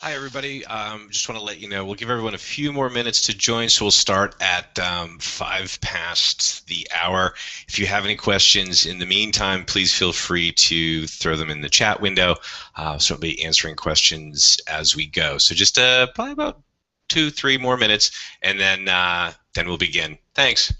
Hi, everybody. Just want to let you know, we'll give everyone a few more minutes to join, so we'll start at 5 past the hour. If you have any questions in the meantime, please feel free to throw them in the chat window. So I'll be answering questions as we go. So just probably about 2, 3 more minutes, and then we'll begin. Thanks.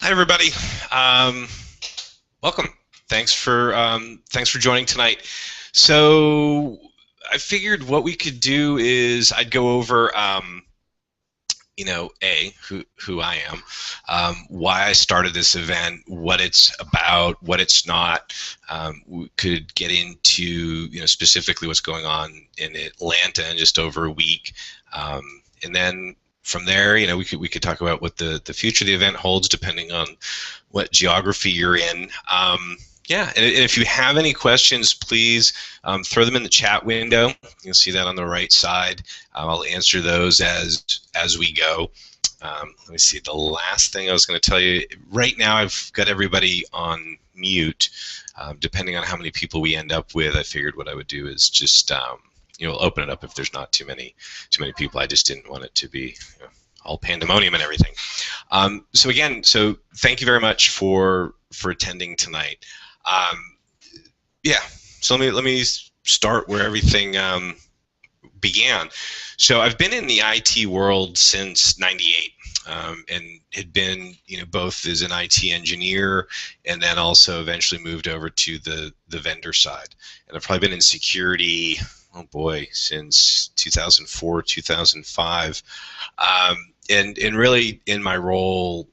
Hi, everybody. Um, Welcome. Thanks for joining tonight. So I figured what we could do is I'd go over who I am, why I started this event, what it's about, what it's not. We could get into specifically what's going on in Atlanta in just over a week, and then from there, we could talk about what the future of the event holds, depending on what geography you're in. Yeah, and if you have any questions, please throw them in the chat window. You'll see that on the right side. I'll answer those as we go. Let me see. The last thing I was going to tell you, right now I've got everybody on mute. Depending on how many people we end up with, I figured what I would do is just open it up if there's not too many people. I just didn't want it to be all pandemonium and everything. So thank you very much for attending tonight. Yeah, so let me start where everything began. So I've been in the IT world since '98, and had been both as an IT engineer, and then also eventually moved over to the vendor side. And I've probably been in security, oh boy, since 2004, 2005. And really in my role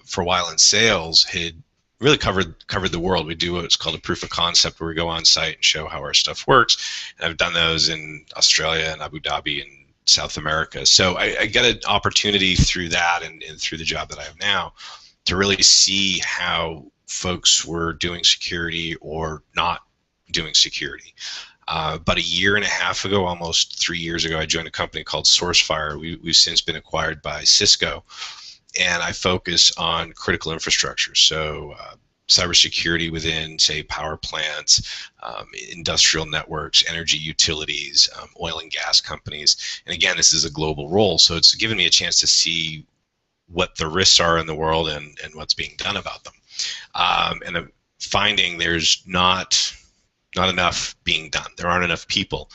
for a while in sales had really covered the world. We do what's called a proof of concept, where we go on site and show how our stuff works. And I've done those in Australia and Abu Dhabi and South America. So I get an opportunity through that and through the job that I have now to really see how folks were doing security or not doing security. About a year and a half ago, almost 3 years ago, I joined a company called SourceFire. We've since been acquired by Cisco, and I focus on critical infrastructure. So cybersecurity within, say, power plants, industrial networks, energy utilities, oil and gas companies. And again, this is a global role, so it's given me a chance to see what the risks are in the world and what's being done about them. And I'm finding there's not enough being done. There aren't enough people.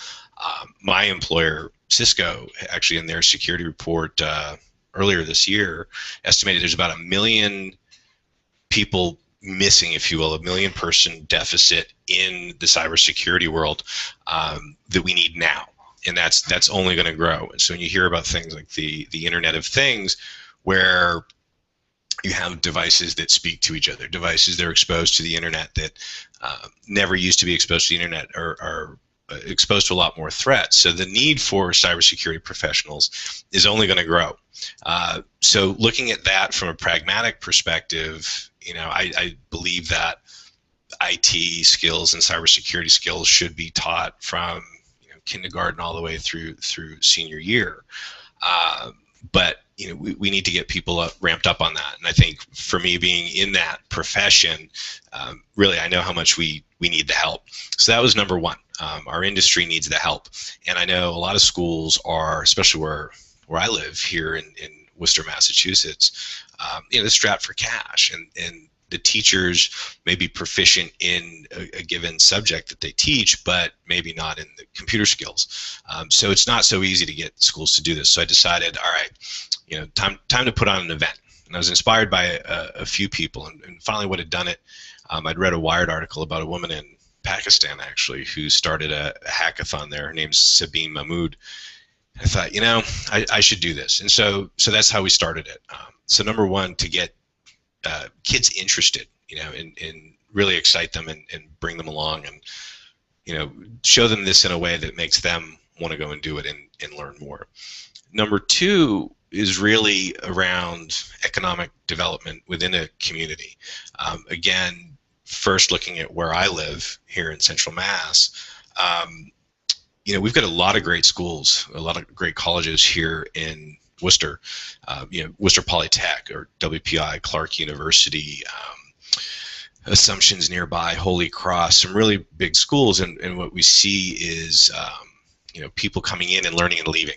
My employer, Cisco, actually in their security report earlier this year, estimated there's about 1 million people missing, if you will, 1 million person deficit in the cybersecurity world that we need now, and that's only going to grow. And so when you hear about things like the Internet of Things, where you have devices that speak to each other, devices that are exposed to the internet that never used to be exposed to the internet, are exposed to a lot more threats. So the need for cybersecurity professionals is only going to grow. So looking at that from a pragmatic perspective, I believe that IT skills and cybersecurity skills should be taught from kindergarten all the way through senior year. But we need to get people ramped up on that. And I think for me, being in that profession, really, I know how much we need the help. So that was number one. Our industry needs the help. And I know a lot of schools are, especially where I live here in Worcester, Massachusetts, they're strapped for cash. And the teachers may be proficient in a given subject that they teach, but maybe not in the computer skills. So it's not so easy to get schools to do this. So I decided, all right, time to put on an event. And I was inspired by a few people, and finally what had done it, I'd read a Wired article about a woman in Pakistan, actually, who started a hackathon there. Her name's Sabine Mahmood. I thought, I should do this. And so that's how we started it. So number one, to get kids interested, and really excite them and bring them along, and show them this in a way that makes them want to go and do it and learn more. Number two is really around economic development within a community. Again, first looking at where I live here in Central Mass, we've got a lot of great schools, a lot of great colleges here in Worcester, Worcester Polytech or WPI, Clark University, Assumption's nearby, Holy Cross, some really big schools. And what we see is, people coming in and learning and leaving.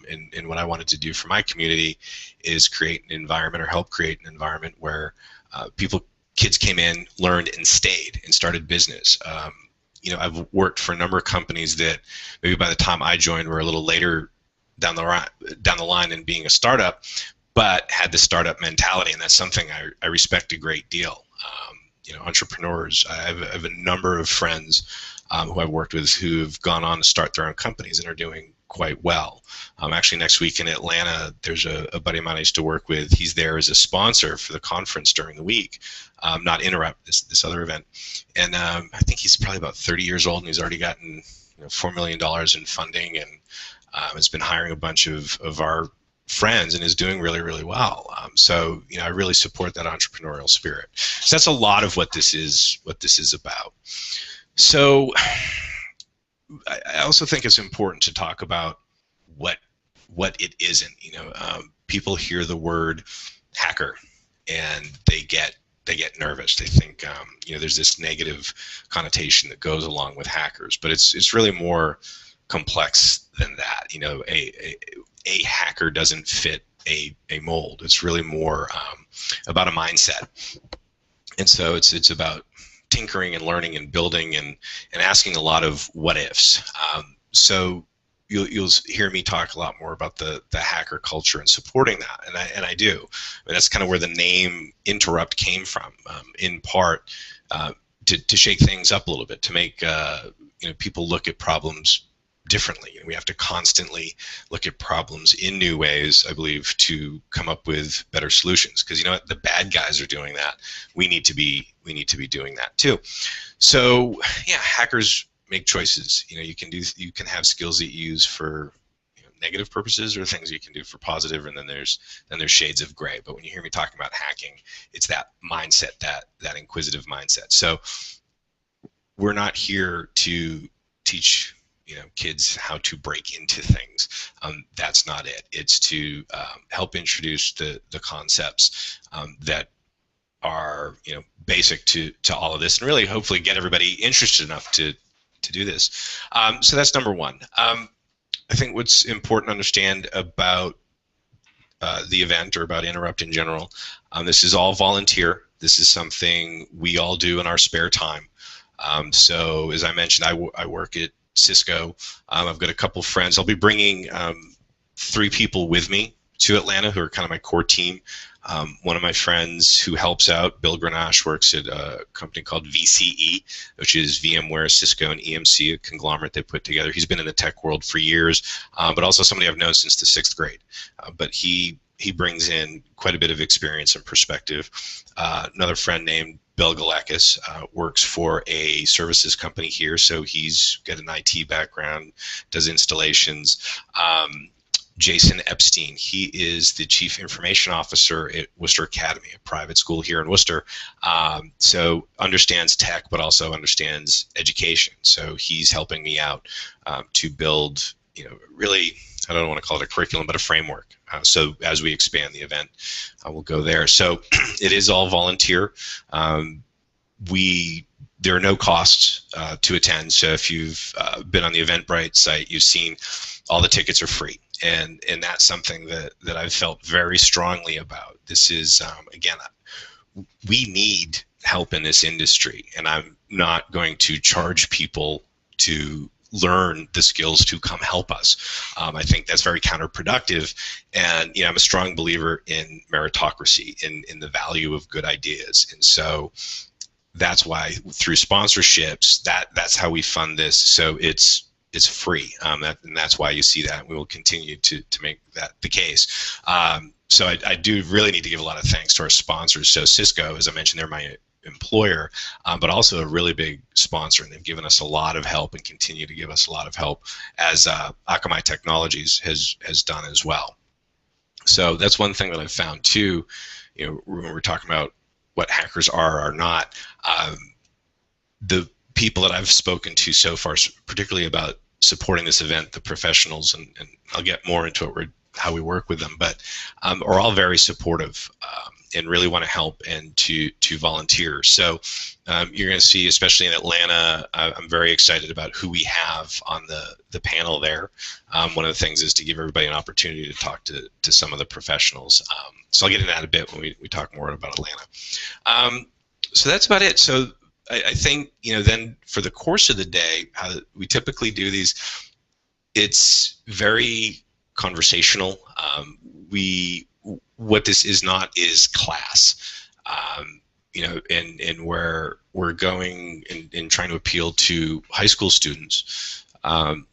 And what I wanted to do for my community is create an environment, or help create an environment where kids came in, learned, and stayed and started business. I've worked for a number of companies that maybe by the time I joined were a little later down the line in being a startup, but had the startup mentality, and that's something I respect a great deal. Entrepreneurs. I have a number of friends who I've worked with who have gone on to start their own companies and are doing quite well. Actually, next week in Atlanta, there's a buddy of mine I used to work with. He's there as a sponsor for the conference during the week, not 1NTERRUPT, this other event. And I think he's probably about 30 years old, and he's already gotten $4 million in funding, and has been hiring a bunch of our friends and is doing really, really well. So I really support that entrepreneurial spirit. So that's a lot of what this is about. So I also think it's important to talk about what it isn't. People hear the word hacker and they get nervous. They think there's this negative connotation that goes along with hackers, but it's really more complex than that. A hacker doesn't fit a mold. It's really more about a mindset, and so it's about tinkering and learning and building and asking a lot of what ifs. So you'll hear me talk a lot more about the hacker culture and supporting that, and I do. That's kind of where the name 1NTERRUPT came from, in part to shake things up a little bit, to make people look at problems differently. We have to constantly look at problems in new ways, I believe, to come up with better solutions. Because the bad guys are doing that. We need to be doing that too. So yeah, hackers make choices. You can have skills that you use for negative purposes, or things you can do for positive, and then there's shades of gray. But when you hear me talking about hacking, it's that mindset, that inquisitive mindset. So we're not here to teach kids how to break into things. That's not it. It's to help introduce the concepts that are basic to all of this, and really hopefully get everybody interested enough to do this. So that's number one. I think what's important to understand about the event, or about Interrupt in general, this is all volunteer. This is something we all do in our spare time. So as I mentioned, I work at Cisco. I've got a couple friends. I'll be bringing 3 people with me to Atlanta who are kind of my core team. One of my friends who helps out, Bill Grenache, works at a company called VCE, which is VMware, Cisco, and EMC, a conglomerate they put together. He's been in the tech world for years, but also somebody I've known since the 6th grade. But he brings in quite a bit of experience and perspective. Another friend named Bill Galekis works for a services company here, so he's got an IT background, does installations. Jason Epstein, he is the Chief Information Officer at Worcester Academy, a private school here in Worcester. So understands tech, but also understands education. So he's helping me out to build, really, I don't want to call it a curriculum, but a framework. So as we expand the event, we'll go there. So it is all volunteer. There are no costs to attend. So if you've been on the Eventbrite site, you've seen all the tickets are free. And that's something that I've felt very strongly about. This is, again, we need help in this industry, and I'm not going to charge people to learn the skills to come help us. I think that's very counterproductive, and I'm a strong believer in meritocracy, in the value of good ideas, and so that's why through sponsorships, that's how we fund this. So it's free, and that's why you see that. We will continue to make that the case. So I do really need to give a lot of thanks to our sponsors. So Cisco, as I mentioned, they're my employer, but also a really big sponsor, and they've given us a lot of help and continue to give us a lot of help, as Akamai Technologies has done as well. So that's one thing that I've found too. When we're talking about what hackers are or not, the people that I've spoken to so far, particularly about supporting this event, the professionals, and I'll get more into it, how we work with them, but are all very supportive and really want to help and to volunteer. So you're going to see, especially in Atlanta, I'm very excited about who we have on the panel there. One of the things is to give everybody an opportunity to talk to some of the professionals. So I'll get into that a bit when we talk more about Atlanta. So that's about it. So I think, then for the course of the day, how we typically do these, it's very conversational. What this is not is class, and where we're going and trying to appeal to high school students.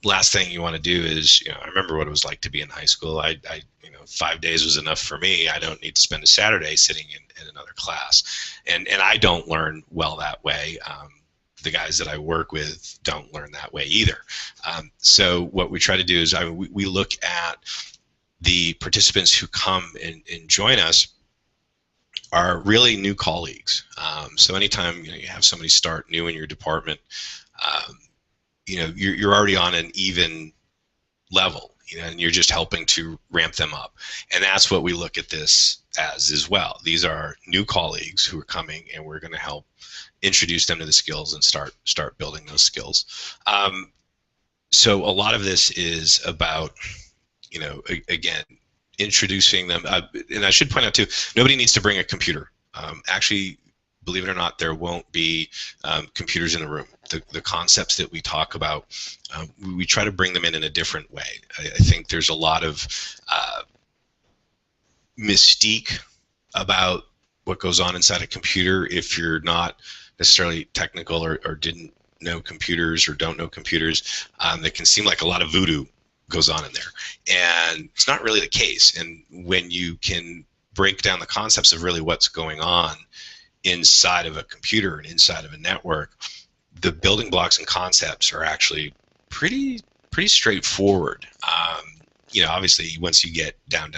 Last thing you want to do is, I remember what it was like to be in high school. 5 days was enough for me. I don't need to spend a Saturday sitting in another class, and I don't learn well that way. The guys that I work with don't learn that way either. So what we try to do is we look at the participants who come and join us are really new colleagues. So anytime you have somebody start new in your department, you're already on an even level, and you're just helping to ramp them up. And that's what we look at this as well. These are new colleagues who are coming, and we're going to help introduce them to the skills and start building those skills. So a lot of this is about, again, introducing them. And I should point out too, nobody needs to bring a computer. Actually, believe it or not, there won't be computers in the room. The concepts that we talk about, we try to bring them in a different way. I think there's a lot of mystique about what goes on inside a computer if you're not necessarily technical or didn't know computers or don't know computers. That can seem like a lot of voodoo goes on in there, and it's not really the case. And when you can break down the concepts of really what's going on inside of a computer and inside of a network, the building blocks and concepts are actually pretty straightforward. Obviously, once you get down,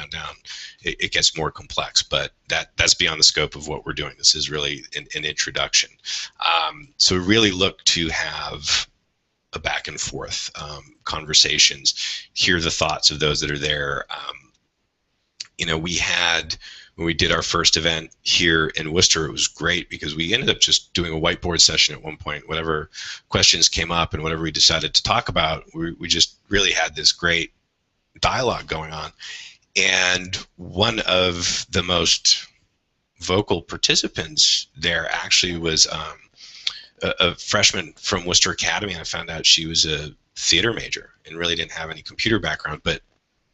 it gets more complex, but that's beyond the scope of what we're doing. This is really an introduction. So we really look to have a back and forth hear the thoughts of those that are there. We had when we did our first event here in Worcester, it was great because we ended up just doing a whiteboard session at one point. Whatever questions came up and whatever we decided to talk about, we just really had this great dialogue going on. And one of the most vocal participants there actually was a freshman from Worcester Academy, and I found out she was a theater major and really didn't have any computer background, but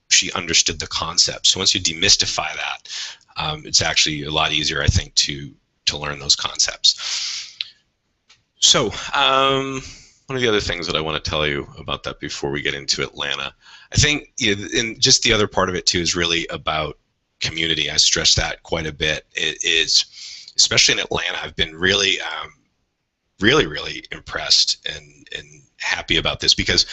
she understood the concept. So once you demystify that, it's actually a lot easier, I think, to learn those concepts. So one of the other things that I want to tell you about that before we get into Atlanta, I think, and just the other part of it too is really about community. I stress that quite a bit. It is, especially in Atlanta, I've been really, really impressed and happy about this because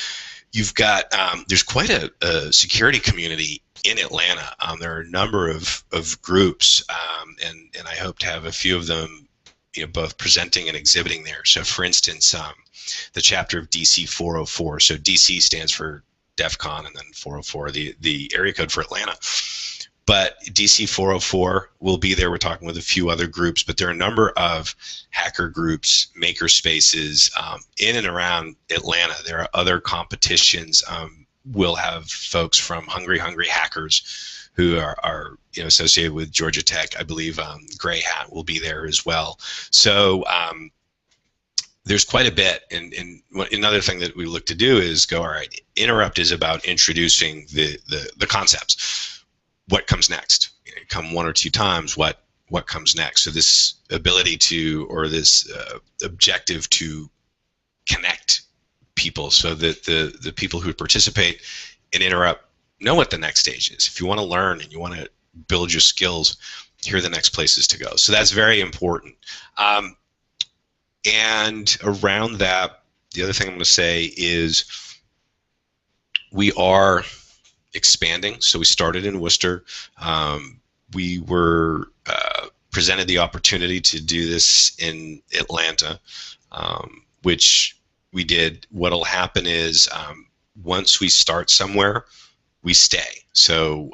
you've got, there's quite a security community in Atlanta. There are a number of groups, and I hope to have a few of them, both presenting and exhibiting there. So for instance, the chapter of DC 404, so DC stands for DEF CON and then 404, the area code for Atlanta. But DC 404 will be there. We're talking with a few other groups, but there are a number of hacker groups, maker spaces in and around Atlanta. There are other competitions. We'll have folks from Hungry Hackers who are associated with Georgia Tech. I believe Gray Hat will be there as well. So there's quite a bit. And another thing that we look to do is go, all right, Interrupt is about introducing the concepts. What comes next? Come one or two times, what comes next? So this ability to, or this objective to connect people so that the people who participate in Interrupt know what the next stage is. If you want to learn and you want to build your skills, here are the next places to go. So that's very important. And around that, the other thing I'm going to say is we are expanding. So we started in Worcester. We were presented the opportunity to do this in Atlanta, which we did. What'll happen is once we start somewhere, we stay. So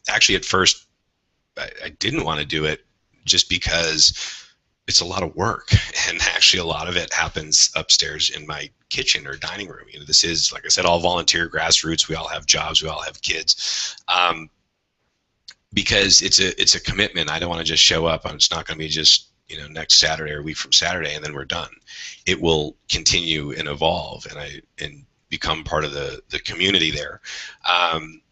actually at first I didn't want to do it just because it's a lot of work, and actually a lot of it happens upstairs in my kitchen or dining room. This is, like I said, all volunteer, grassroots. We all have jobs. We all have kids. Because it's a commitment. I don't want to just show up. It's not going to be just next Saturday or a week from Saturday and then we're done. It will continue and evolve and become part of the community there.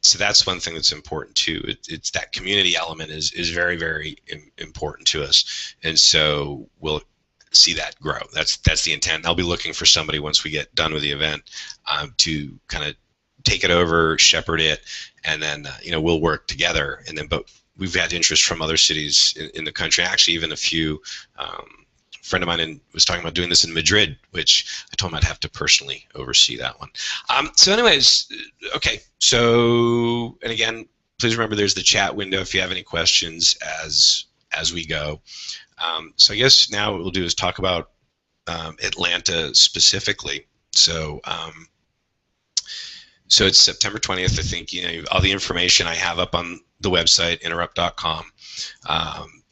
So that's one thing that's important too. It's that community element is very, very important to us, and so we'll see that grow. That's the intent. I'll be looking for somebody once we get done with the event to kind of take it over, shepherd it, and then we'll work together. And then, but we've had interest from other cities in the country. Actually, even a few. A friend of mine was talking about doing this in Madrid, which I told him I'd have to personally oversee that one. So anyways, okay. So, and again, please remember there's the chat window if you have any questions as we go. So I guess now what we'll do is talk about Atlanta specifically. So, so it's September 20th. I think all the information I have up on the website, interrupt.com,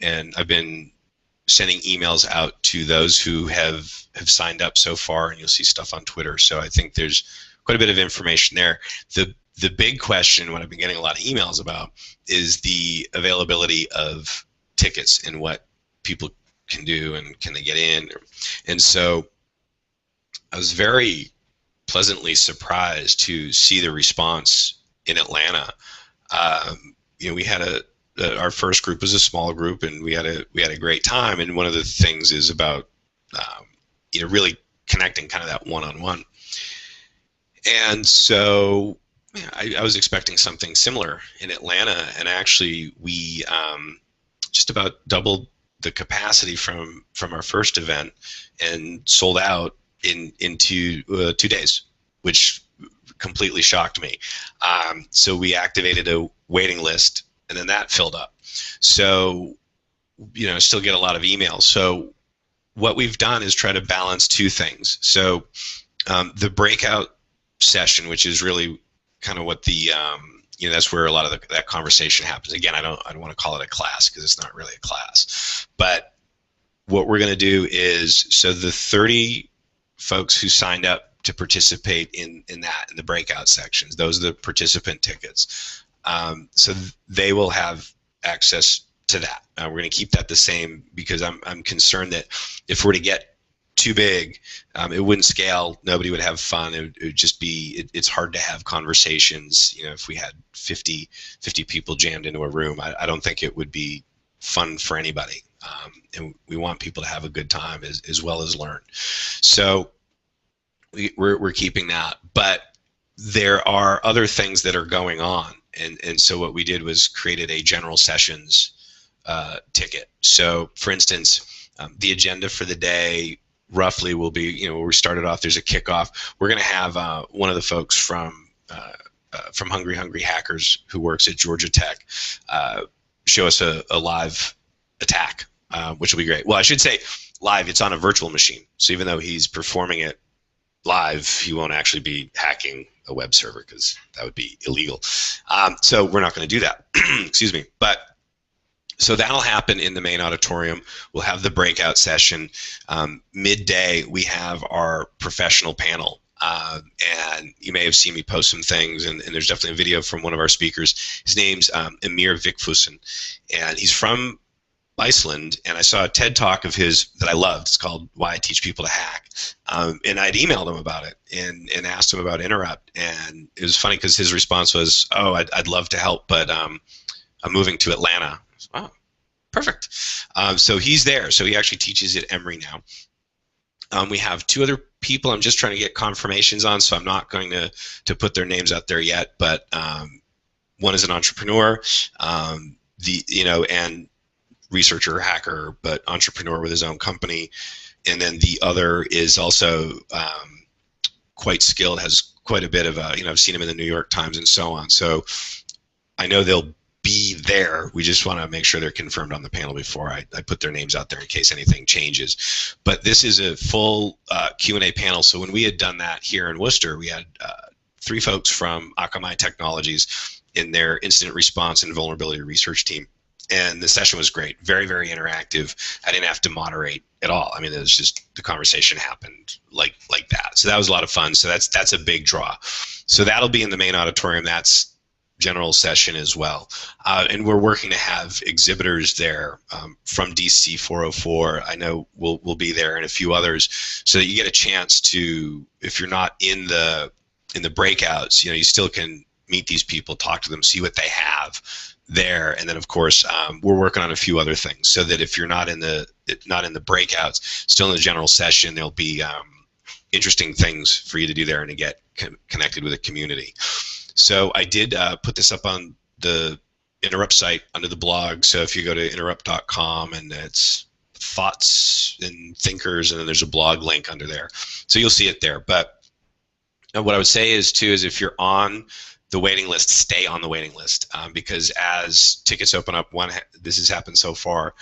and I've been sending emails out to those who have signed up so far, and you'll see stuff on Twitter. So I think there's quite a bit of information there. The big question, what I've been getting a lot of emails about, is the availability of tickets and what people can do and can they get in. And so I was very pleasantly surprised to see the response in Atlanta. We had our first group was a small group, and we had a great time. And one of the things is about really connecting, kind of that one-on-one. And so I was expecting something similar in Atlanta, and actually we just about doubled the capacity from our first event and sold out into 2 days, which completely shocked me. So we activated a waiting list, and then that filled up. So, still get a lot of emails. So what we've done is try to balance two things. So the breakout session, which is really kind of what the that's where a lot of that conversation happens. Again, I don't want to call it a class because it's not really a class. But what we're going to do is, so the 30 folks who signed up to participate in the breakout sections, those are the participant tickets. So they will have access to that. We're going to keep that the same because I'm concerned that if we're to get too big, it wouldn't scale. Nobody would have fun. It would just be, it's hard to have conversations. If we had 50 people jammed into a room, I don't think it would be fun for anybody. And we want people to have a good time as well as learn. So we're keeping that. But there are other things that are going on. And so what we did was created a general sessions ticket. So for instance, the agenda for the day roughly will be, where we started off, there's a kickoff. We're going to have one of the folks from Hungry Hackers, who works at Georgia Tech, show us a live attack, which will be great. Well, I should say live, it's on a virtual machine. So even though he's performing it live, he won't actually be hacking a web server because that would be illegal. So we're not going to do that. Excuse me. But so that'll happen in the main auditorium. We'll have the breakout session. Midday, we have our professional panel. And you may have seen me post some things, and there's definitely a video from one of our speakers. His name's Emir Vikfusen, and he's from Iceland, and I saw a TED Talk of his that I loved. It's called Why I Teach People to Hack. And I'd emailed him about it and asked him about 1NTERRUPT. And it was funny because his response was, oh, I'd love to help, but I'm moving to Atlanta. Oh, perfect. So he's there. So he actually teaches at Emory now. We have 2 other people I'm just trying to get confirmations on, so I'm not going to put their names out there yet. But one is an entrepreneur, and researcher, hacker, but entrepreneur with his own company. And then the other is also quite skilled, has quite a bit of I've seen him in the New York Times and so on. So I know they'll be there. We just want to make sure they're confirmed on the panel before I put their names out there in case anything changes. But this is a full Q&A panel. So when we had done that here in Worcester, we had 3 folks from Akamai Technologies in their incident response and vulnerability research team. And the session was great, very, very interactive. I didn't have to moderate at all. I mean, it was just, the conversation happened like that. So that was a lot of fun. So that's a big draw. So that'll be in the main auditorium. That's general session as well. And we're working to have exhibitors there from DC 404. I know we'll be there, and a few others, so that you get a chance to, if you're not in the breakouts, you still can meet these people, talk to them, see what they have there. And then of course we're working on a few other things, so that if you're not in the breakouts, still in the general session, there'll be interesting things for you to do there and to get connected with the community. So I did put this up on the 1NTERRUPT site under the blog. So if you go to 1NTERRUPT.com, and it's thoughts and thinkers, and then there's a blog link under there, so you'll see it there. But what I would say is too, is if you're on the waiting list, stay on the waiting list, because as tickets open up, this has happened so far,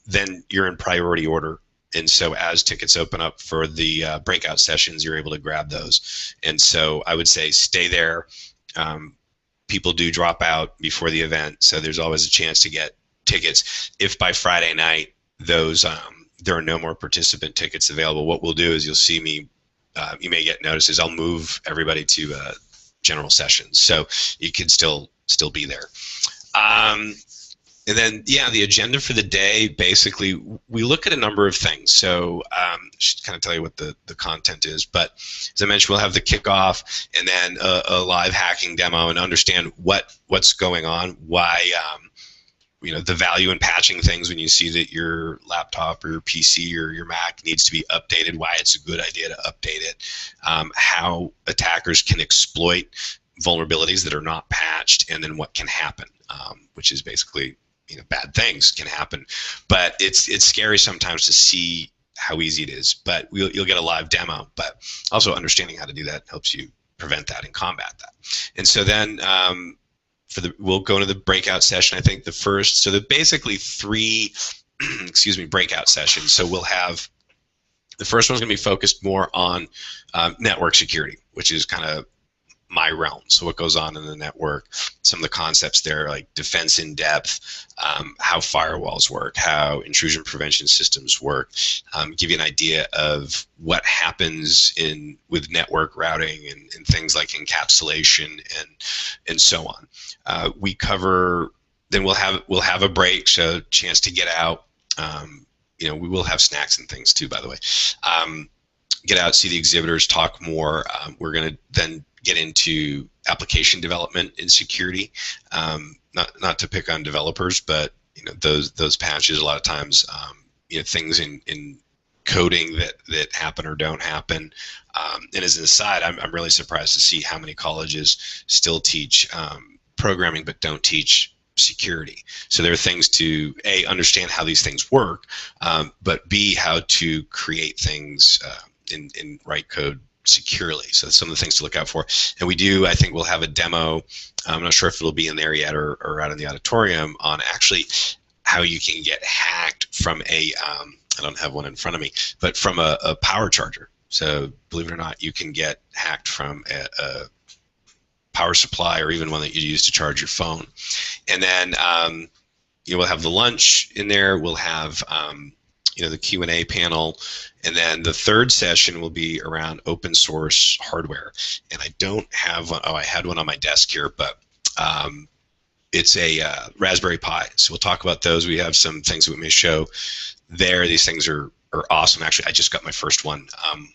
then you're in priority order. And so as tickets open up for the breakout sessions, you're able to grab those. And so I would say stay there. People do drop out before the event, so there's always a chance to get tickets. If by Friday night those there are no more participant tickets available, what we'll do is, you'll see me, you may get notices, I'll move everybody to general sessions, so you can still be there. And then, yeah, the agenda for the day, basically, we look at a number of things. So I should kind of tell you what the content is. But as I mentioned, we'll have the kickoff, and then a live hacking demo, and understand what's going on, why, the value in patching things when you see that your laptop or your PC or your Mac needs to be updated, why it's a good idea to update it, how attackers can exploit vulnerabilities that are not patched, and then what can happen, which is basically, bad things can happen. But it's scary sometimes to see how easy it is. But you'll get a live demo. But also understanding how to do that helps you prevent that and combat that. And so then we'll go into the breakout session. I think so basically 3 breakout sessions. So we'll have, the first one's going to be focused more on network security, which is kind of my realm. So what goes on in the network, some of the concepts there, like defense in depth, how firewalls work, how intrusion prevention systems work, give you an idea of what happens with network routing and things like encapsulation and so on. We cover. Then we'll have a break, so chance to get out. We will have snacks and things too, by the way. Get out, see the exhibitors, talk more. We're going to then get into application development and security. Not to pick on developers, but those patches a lot of times, things in coding that happen or don't happen. And as an aside, I'm really surprised to see how many colleges still teach programming but don't teach security. So there are things to A, understand how these things work, but B, how to create things in write code securely. So that's some of the things to look out for. And I think we'll have a demo. I'm not sure if it'll be in there yet or out in the auditorium on actually how you can get hacked from I don't have one in front of me, but from a power charger. So believe it or not, you can get hacked from a power supply or even one that you use to charge your phone. And then we'll have the lunch in there. We'll have the Q&A panel, and then the third session will be around open source hardware. And I don't have one. Oh, I had one on my desk here, but it's a Raspberry Pi. So we'll talk about those. We have some things that we may show there. These things are awesome. Actually, I just got my first one.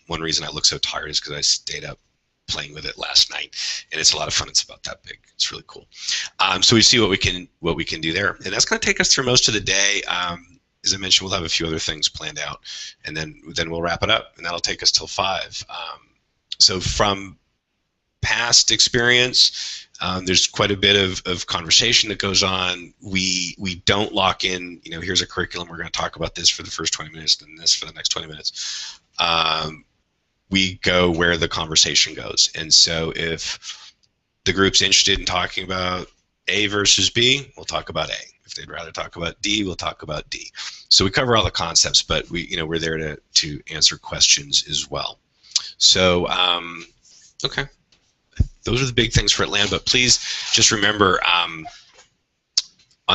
One reason I look so tired is because I stayed up playing with it last night, and it's a lot of fun. It's about that big. It's really cool. So we see what we can do there, and that's going to take us through most of the day. As I mentioned, we'll have a few other things planned out, and then we'll wrap it up, and that'll take us till 5. So from past experience, there's quite a bit of conversation that goes on. We don't lock in, here's a curriculum, we're going to talk about this for the first 20 minutes and this for the next 20 minutes. We go where the conversation goes. And so if the group's interested in talking about A versus B, we'll talk about A. If they'd rather talk about D, we'll talk about D. So we cover all the concepts, but we're there to answer questions as well. So, okay. Those are the big things for Atlanta, but please just remember on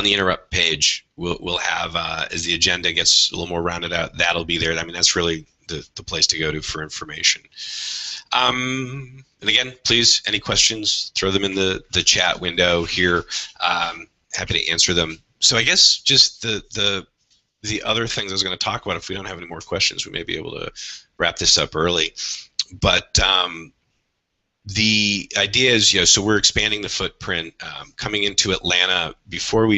the Interrupt page, we'll have, as the agenda gets a little more rounded out, that'll be there. I mean, that's really the place to go to for information. And again, please, any questions, throw them in the chat window here. Happy to answer them. So I guess just the other things I was going to talk about, if we don't have any more questions, we may be able to wrap this up early. But the idea is, so we're expanding the footprint. Coming into Atlanta, before we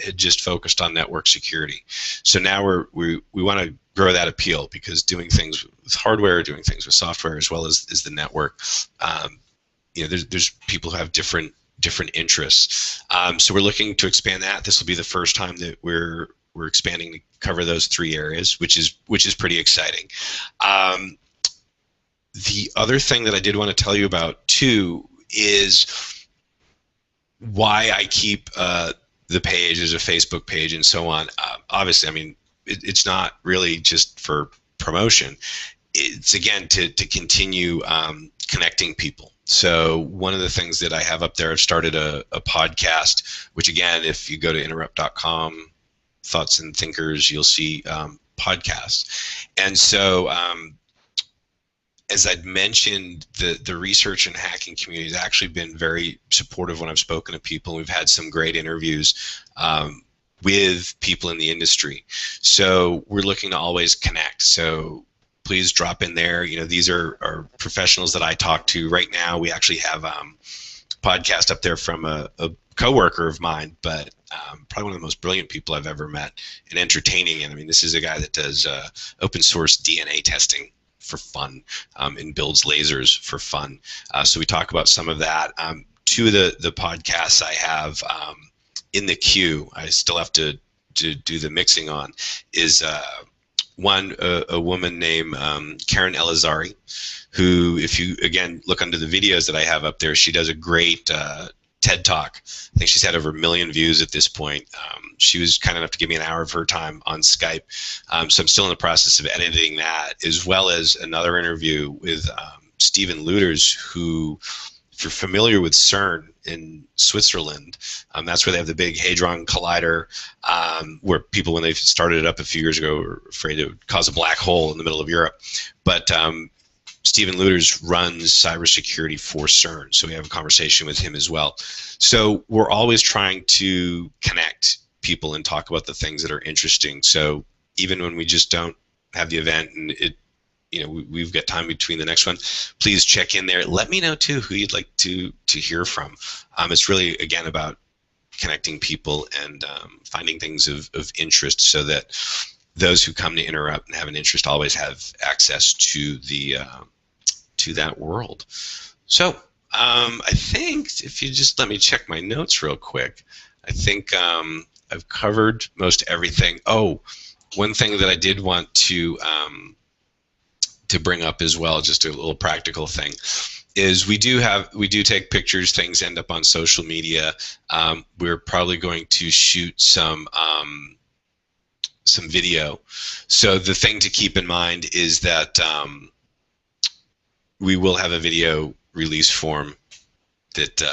had just focused on network security. So now we want to grow that appeal, because doing things with hardware, doing things with software, as well as the network, there's people who have different interests. So we're looking to expand that. This will be the first time that we're expanding to cover those 3 areas, which is pretty exciting. The other thing that I did want to tell you about too is why I keep the page as a Facebook page and so on. Obviously, I mean, it's not really just for promotion. It's again to continue connecting people. So one of the things that I have up there, I've started a podcast, which again, if you go to interrupt.com, Thoughts and Thinkers, you'll see podcasts. And so as I'd mentioned, the research and hacking community has actually been very supportive when I've spoken to people. We've had some great interviews with people in the industry. So we're looking to always connect. So please drop in there. These are professionals that I talk to right now. We actually have a podcast up there from a coworker of mine, but probably one of the most brilliant people I've ever met and entertaining. And I mean, this is a guy that does open source DNA testing for fun and builds lasers for fun. So we talk about some of that. 2 of the podcasts I have in the queue, I still have to do the mixing on, is one, a woman named Karen Elazari, who, if you, again, look under the videos that I have up there, she does a great TED Talk. I think she's had over 1 million views at this point. She was kind enough to give me an hour of her time on Skype. So I'm still in the process of editing that, as well as another interview with Stephen Luters, who if you're familiar with CERN in Switzerland, that's where they have the big Hadron Collider, where people, when they started it up a few years ago, were afraid it would cause a black hole in the middle of Europe. But Stephen Lueders runs cybersecurity for CERN, so we have a conversation with him as well. So we're always trying to connect people and talk about the things that are interesting. So even when we just don't have the event and we've got time between the next one, please check in there. Let me know too who you'd like to hear from. It's really, again, about connecting people and finding things of interest, so that those who come to Interrupt and have an interest always have access to the to that world. So I think, if you just let me check my notes real quick, I think I've covered most everything. Oh, one thing that I did want to bring up as well, just a little practical thing, is we do take pictures. Things end up on social media. We're probably going to shoot some video. So the thing to keep in mind is that we will have a video release form that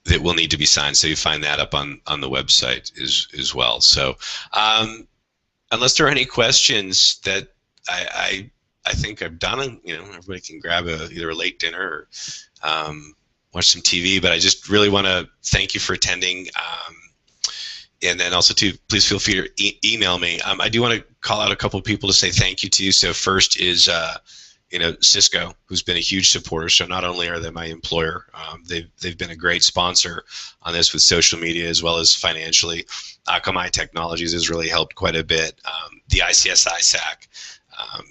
that will need to be signed. So you find that up on the website as well. So unless there are any questions, that I think I've done. Everybody can grab either a late dinner or watch some TV. But I just really want to thank you for attending. And then also, too, please feel free to email me. I do want to call out a couple of people to say thank you to. So first is Cisco, who's been a huge supporter. So not only are they my employer, they've been a great sponsor on this with social media as well as financially. Akamai Technologies has really helped quite a bit. The ICSI SAC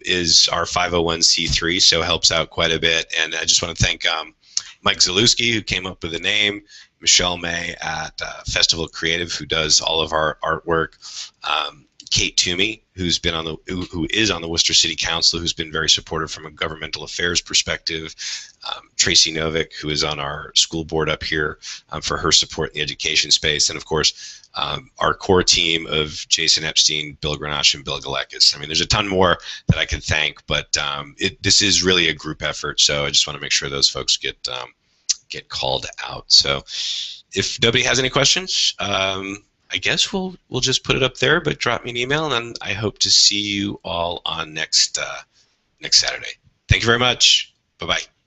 is our 501c3, so helps out quite a bit. And I just want to thank Mike Zalewski, who came up with the name, Michelle May at Festival Creative, who does all of our artwork, Kate Toomey, who is on the Worcester City Council, who's been very supportive from a governmental affairs perspective, Tracy Novick, who is on our school board up here, for her support in the education space, and of course our core team of Jason Epstein, Bill Grenache, and Bill Galekis. I mean, there's a ton more that I could thank, but this is really a group effort, so I just want to make sure those folks get called out. So if nobody has any questions, I guess we'll just put it up there, but drop me an email, and I hope to see you all on next Saturday. Thank you very much. Bye-bye.